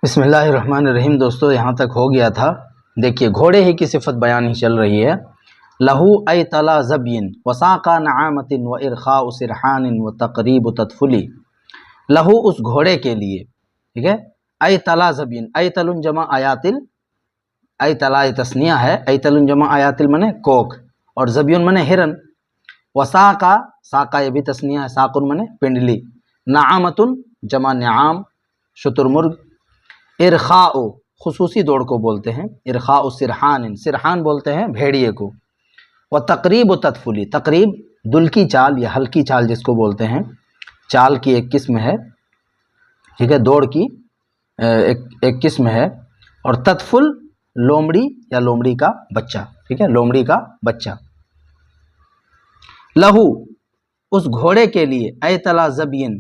بسم اللہ الرحمن الرحیم۔ دوستو یہاں تک ہو گیا تھا۔ دیکھیے گھوڑے ہی کی صفت بیان ہی چل رہی ہے۔ لہو ای تلا زبین وساقا نعامت و ارخاء سرحان و تقریب تطفلی۔ لہو اس گھوڑے کے لیے، ٹھیک ہے، ای تلا زبین، ای تلن جمع آیاتل، ای تلا تسنیہ ہے، ای تلن جمع آیاتل منے کوک اور زبیون منے ہرن، وساقا ساقا یہ بھی تسنیہ ہے، ساقن منے پنڈلی، نعامتن جمع نعام شتر مرغ، ارخاء خصوصی دوڑ کو بولتے ہیں، ارخاء سرحان، سرحان بولتے ہیں بھیڑیے کو، و تقریب و تطفلی، تقریب دلکی چال یا ہلکی چال جس کو بولتے ہیں، چال کی ایک قسم ہے، ٹھیک ہے، دوڑ کی ایک قسم ہے، اور تطفل لومڑی یا لومڑی کا بچہ، ٹھیک ہے، لومڑی کا بچہ۔ لہو اس گھوڑے کے لیے، اے تلا زبین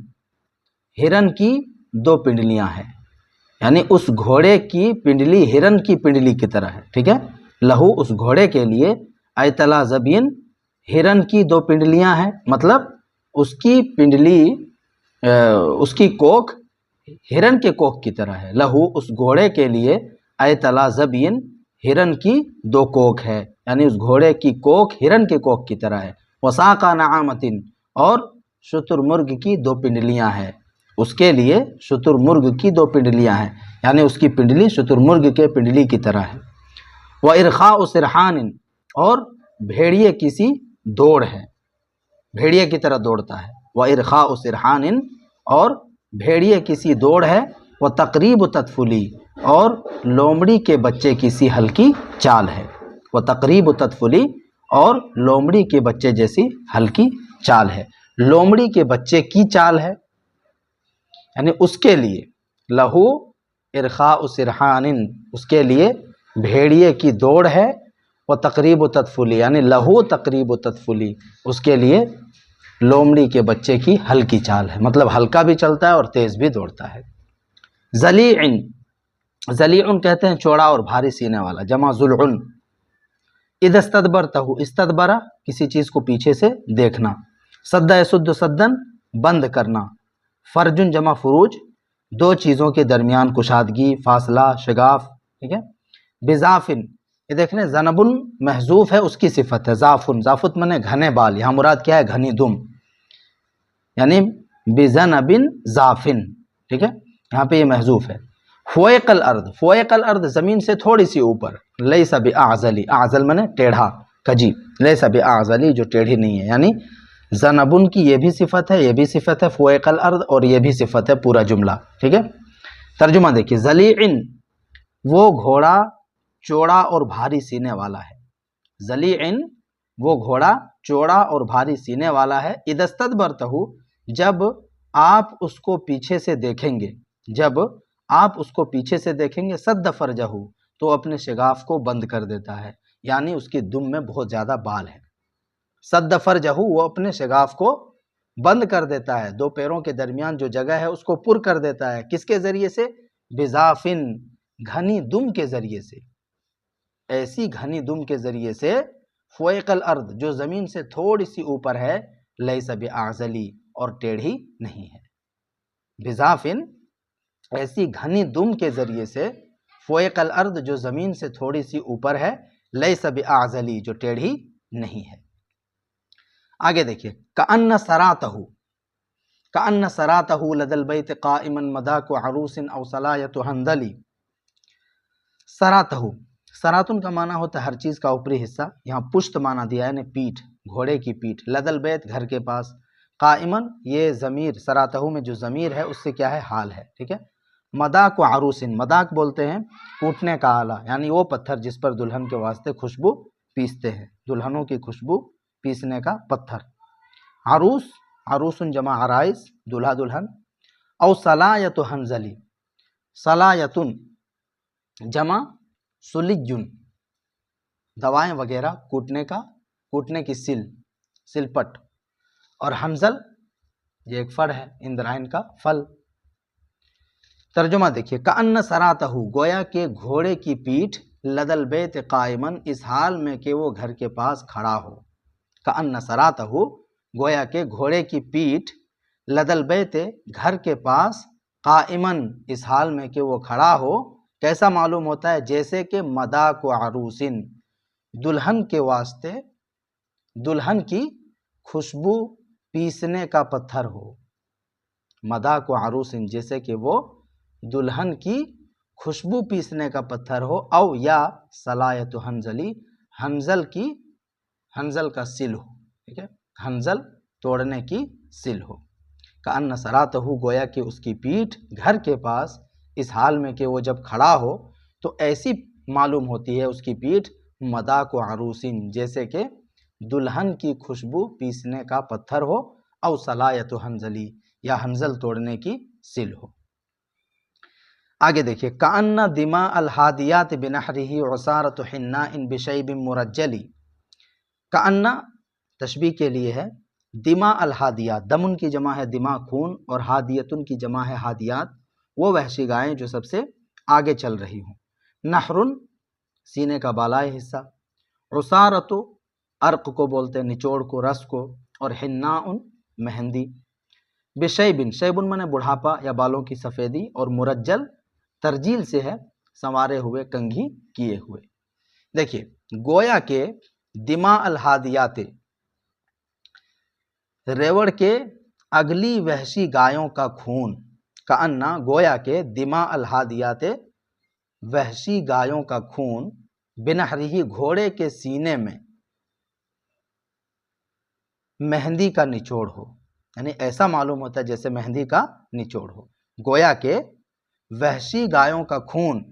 ہرن کی دو پنڈلیاں ہیں، یعنی اس گھوڑے کی پنڈلی ہرن کی پنڈلی کی طرح ہے، ٹھیک ہے۔ لہو اس گھوڑے کے لیے اے تلا زبین ہرن کی دو پنڈلیاں ہیں، مطلب اس کی پنڈلی اس کی کوکھ ہرن کے کوکھ کی طرح ہے۔ لہو اس گھوڑے کے لیے اے تلا زبین ہرن کی دو کوکھ ہے، یعنی اس گھوڑے کی کوکھ ہرن کے کوکھ کی طرح ہے۔ وساقا نعامتن اور شتر مرغ کی دو پنڈلیاں ہیں، اس کے لیے شتر مرغ کی دو پنڈلیاں ہیں، یعنی اس کی پنڈلی شتر مرغ کے پنڈلی کی طرح ہے۔ وہ ارخاء سرحان اور بھیڑیے کسی دوڑ ہے، بھیڑیے کی طرح دوڑتا ہے۔ وہ ارخاء سرحان اور بھیڑیے کسی دوڑ ہے، وہ تقریب تطفلی اور لومڑی کے بچے کسی ہلکی چال ہے، وہ تقریب تطفلی اور لومڑی کے بچے جیسی ہلکی چال ہے، لومڑی کے بچے کی چال ہے، یعنی اس کے لیے لہو ارخاء سرحان، اس کے لیے بھیڑیے کی دوڑ ہے، وہ تقریب و تطفلی یعنی لہو تقریب و تطفلی، اس کے لیے لومڑی کے بچے کی ہلکی چال ہے، مطلب ہلکا بھی چلتا ہے اور تیز بھی دوڑتا ہے۔ ذلیع، ذلیع کہتے ہیں چوڑا اور بھاری سینے والا، جمع ذلع۔ اذا استدبرتہ، استدبرہ کسی چیز کو پیچھے سے دیکھنا، سد یسد سدن بند کرنا، فرجن جمع فروج دو چیزوں کے درمیان کشادگی، فاصلہ، شگاف، ٹھیک ہے۔ بزافن، یہ دیکھنے زنبن محذوف ہے، اس کی صفت ہے، زافن، زافت منے گھنے بال، یہاں مراد کیا ہے گھنی دم، یعنی بزنبن زافن، ٹھیک ہے، یہاں پہ یہ محذوف ہے۔ فویق الارض، فویق الارض زمین سے تھوڑی سی اوپر، لیس باعزلی، اعزل منے ٹیڑھا کجی، لیس باعزلی جو ٹیڑھی نہیں ہے، یعنی زنبن کی یہ بھی صفت ہے، یہ بھی صفت ہے، فویق الارض اور یہ بھی صفت ہے، پورا جملہ، ٹھیک ہے۔ ترجمہ دیکھیے، ذلیع وہ گھوڑا چوڑا اور بھاری سینے والا ہے، ذلیع وہ گھوڑا چوڑا اور بھاری سینے والا ہے، اذا استدبرتہ جب آپ اس کو پیچھے سے دیکھیں گے، جب آپ اس کو پیچھے سے دیکھیں گے، سد فرجہ تو اپنے شگاف کو بند کر دیتا ہے، یعنی اس کی دم میں بہت زیادہ بال ہے، سد فرجہ وہ اپنے شگاف کو بند کر دیتا ہے، دو پیروں کے درمیان جو جگہ ہے اس کو پر کر دیتا ہے، کس کے ذریعے سے؟ بزافن گھنی دم کے ذریعے سے، ایسی گھنی دم کے ذریعے سے، فویق الارض جو زمین سے تھوڑی سی اوپر ہے، لیس باعزلی اور ٹیڑھی نہیں ہے، بزافن ایسی گھنی دم کے ذریعے سے، فویق الارض جو زمین سے تھوڑی سی اوپر ہے، لیس باعزلی جو ٹیڑھی نہیں ہے۔ آگے دیکھیے، کأن سراتہ، کأن سراتہ لدى البیت قائما مذاق عروس او صلایۃ حنظلی۔ سراتہ، سراتن کا معنی ہوتا ہے ہر چیز کا اوپری حصہ، یہاں پشت معنی دیا ہے یعنی پیٹھ، گھوڑے کی پیٹھ، لدى البیت گھر کے پاس، قائما یہ ضمیر سراتہ میں جو ضمیر ہے اس سے کیا ہے؟ حال ہے، ٹھیک ہے۔ مذاق عروس، مذاق بولتے ہیں کوٹنے کا آلہ، یعنی وہ پتھر جس پر دلہن کے واسطے خوشبو پیستے ہیں، دلہنوں کی خوشبو پیسنے کا پتھر۔ عروس، عروس جمع عرائس دلہا دلہن، او صلایۃ حنظلی، صلایۃ جمع سلجن دوائیں وغیرہ کوٹنے کا، کوٹنے کی سل، سلپٹ، اور حنظل یہ ایک پھل ہے، اندرائن کا پھل۔ ترجمہ دیکھیے، کأن سراتہ گویا کہ گھوڑے کی پیٹھ، لدى البیت قائما اس حال میں کہ وہ گھر کے پاس کھڑا ہو، کأن سراتہ گویا کہ گھوڑے کی پیٹھ، لدى البیت گھر کے پاس، قائمن اس حال میں کہ وہ کھڑا ہو، کیسا معلوم ہوتا ہے؟ جیسے کہ مداق و عروسن، دلہن کے واسطے دلہن کی خوشبو پیسنے کا پتھر ہو، مداق و عروسن جیسے کہ وہ دلہن کی خوشبو پیسنے کا پتھر ہو، او یا صلایت حنزلی، حنزل کا سل ہو، ٹھیک ہے، حنزل توڑنے کی سل ہو، کأن صراتہ گویا کہ اس کی پیٹھ گھر کے پاس، اس حال میں کہ وہ جب کھڑا ہو تو ایسی معلوم ہوتی ہے اس کی پیٹھ مداق و عروسن جیسے کہ دلہن کی خوشبو پیسنے کا پتھر ہو، او صلایت حنزلی یا حنزل توڑنے کی سل ہو۔ آگے دیکھیے، کأن دماء الحادیات بنحرہ عصارۃ حناء بشیب مرجل، کأن تشبیہ کے لیے ہے، دماء الحادیات، دمن کی جمع ہے دماء خون، اور حادیتن کی جمع ہے حادیات، وہ وحشی گائیں جو سب سے آگے چل رہی ہوں۔ نحرن سینے کا بالائی حصہ، عصارۃ عرق کو بولتے ہیں، نچوڑ کو، رس کو، اور حناء مہندی، بشیبن، شیبن مانے بڑھاپا یا بالوں کی سفیدی، اور مرجل ترجیل سے ہے سنوارے ہوئے، کنگھی کیے ہوئے۔ دیکھیے، گویا کہ دماء الحادیات، ریوڑ کے اگلی وحشی گایوں کا خون، کأنہ گویا کہ دماء الحادیات وحشی گایوں کا خون، بنحرہ گھوڑے کے سینے میں، مہندی کا نچوڑ ہو، یعنی ایسا معلوم ہوتا ہے جیسے مہندی کا نچوڑ ہو۔ گویا کہ وحشی گایوں کا خون،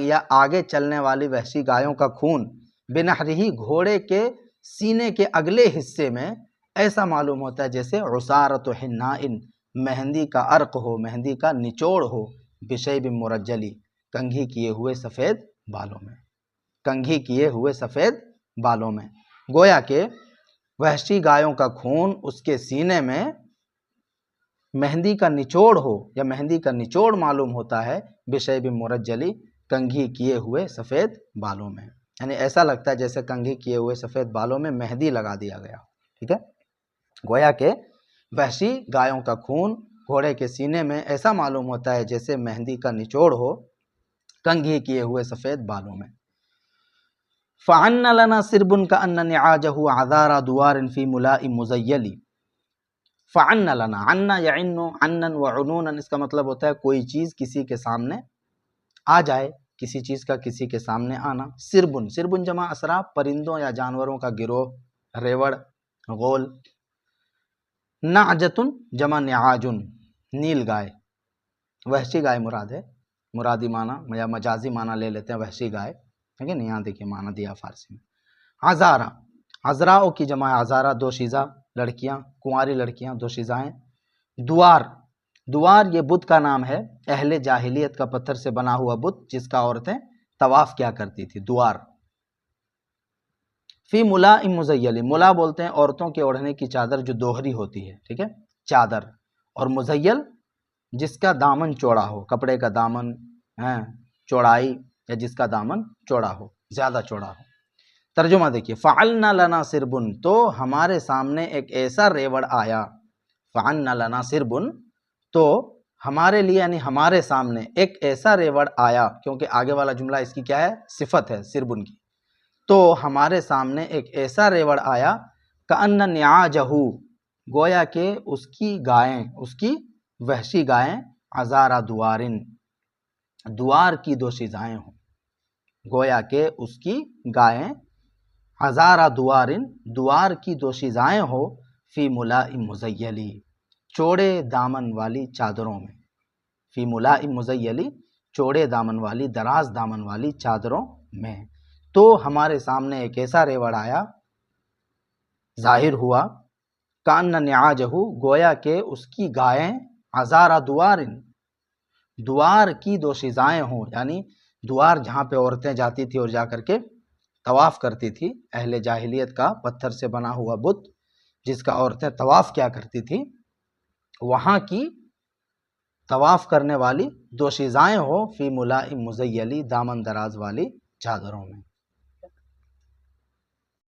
یا آگے چلنے والی وحشی گایوں کا خون، بنحرہ گھوڑے کے سینے کے اگلے حصے میں ایسا معلوم ہوتا ہے جیسے عصارۃ حناء، مہندی کا عرق ہو، مہندی کا نچوڑ ہو، بشیب مرجلی، کنگھی کیے ہوئے سفید بالوں میں، کنگھی کیے ہوئے سفید بالوں میں۔ گویا کہ وحشی گایوں کا خون اس کے سینے میں مہندی کا نچوڑ ہو، یا مہندی کا نچوڑ معلوم ہوتا ہے، بشیب مرجلی، کنگھی کیے ہوئے سفید بالوں میں، یعنی ایسا لگتا ہے جیسے کنگھی کیے ہوئے سفید بالوں میں مہندی لگا دیا گیا، ٹھیک ہے۔ گویا کہ وحشی گایوں کا خون گھوڑے کے سینے میں ایسا معلوم ہوتا ہے جیسے مہندی کا نچوڑ ہو، کنگھی کیے ہوئے سفید بالوں میں۔ فعن لنا سرب کأن نعاجہ عذارى دوار فی ملاء مزیل، فعن لنا، عن یعن عنا وعنونا، اس کا مطلب ہوتا ہے کوئی چیز کسی کے سامنے آ جائے، کسی چیز کا کسی کے سامنے آنا۔ سربن، سربن جمع اسراب، پرندوں یا جانوروں کا گروہ، ریوڑ، غول۔ نعجتن جمع نعاجن، نیل گائے، وحشی گائے مراد ہے، مرادی معنی یا مجازی معنی لے لیتے ہیں وحشی گائے، ٹھیک ہے نا، یہاں دیکھیے معنی دیا فارسی میں۔ عذارا، عذراء کی جمع عذارا، دوشیزہ لڑکیاں، کنواری لڑکیاں دوشیزائیں۔ دوار، دوار یہ بت کا نام ہے، اہل جاہلیت کا پتھر سے بنا ہوا بت جس کا عورتیں طواف کیا کرتی تھی، دوار۔ فی ملاء مزیل، ملا بولتے ہیں عورتوں کے اوڑھنے کی چادر جو دوہری ہوتی ہے، ٹھیک ہے، چادر، اور مزیل جس کا دامن چوڑا ہو، کپڑے کا دامن چوڑائی، یا جس کا دامن چوڑا ہو، زیادہ چوڑا ہو۔ ترجمہ دیکھیے، فعلنا لنا سربن، تو ہمارے سامنے ایک ایسا ریوڑ آیا، فعلنا لنا سربن، تو ہمارے لیے یعنی ہمارے سامنے ایک ایسا ریوڑ آیا، کیونکہ آگے والا جملہ اس کی کیا ہے، صفت ہے سربن کی، تو ہمارے سامنے ایک ایسا ریوڑ آیا، کأن نعاجہ، گویا کہ اس کی گائیں، اس کی وحشی گائیں، عذارى دوارن، دوار کی دوشیزائیں ہوں، گویا کہ اس کی گائیں عذارى دوارن، دوار کی دوشیزائیں ہو، فی ملاء مزیلی، چوڑے دامن والی چادروں میں، فی ملاء مزیلی، چوڑے دامن والی، دراز دامن والی چادروں میں۔ تو ہمارے سامنے ایک ایسا ریوڑ آیا، ظاہر ہوا، کأن نعاجہ، گویا کہ اس کی گائیں، عذارى دوارن، دوار کی دوشیزائیں ہوں، یعنی دوار جہاں پہ عورتیں جاتی تھی اور جا کر کے طواف کرتی تھی، اہل جاہلیت کا پتھر سے بنا ہوا بت جس کا عورتیں طواف کیا کرتی تھی، وہاں کی طواف کرنے والی دوشیزائیں ہو، فی ملاء مزیلی، دامن دراز والی چادروں میں۔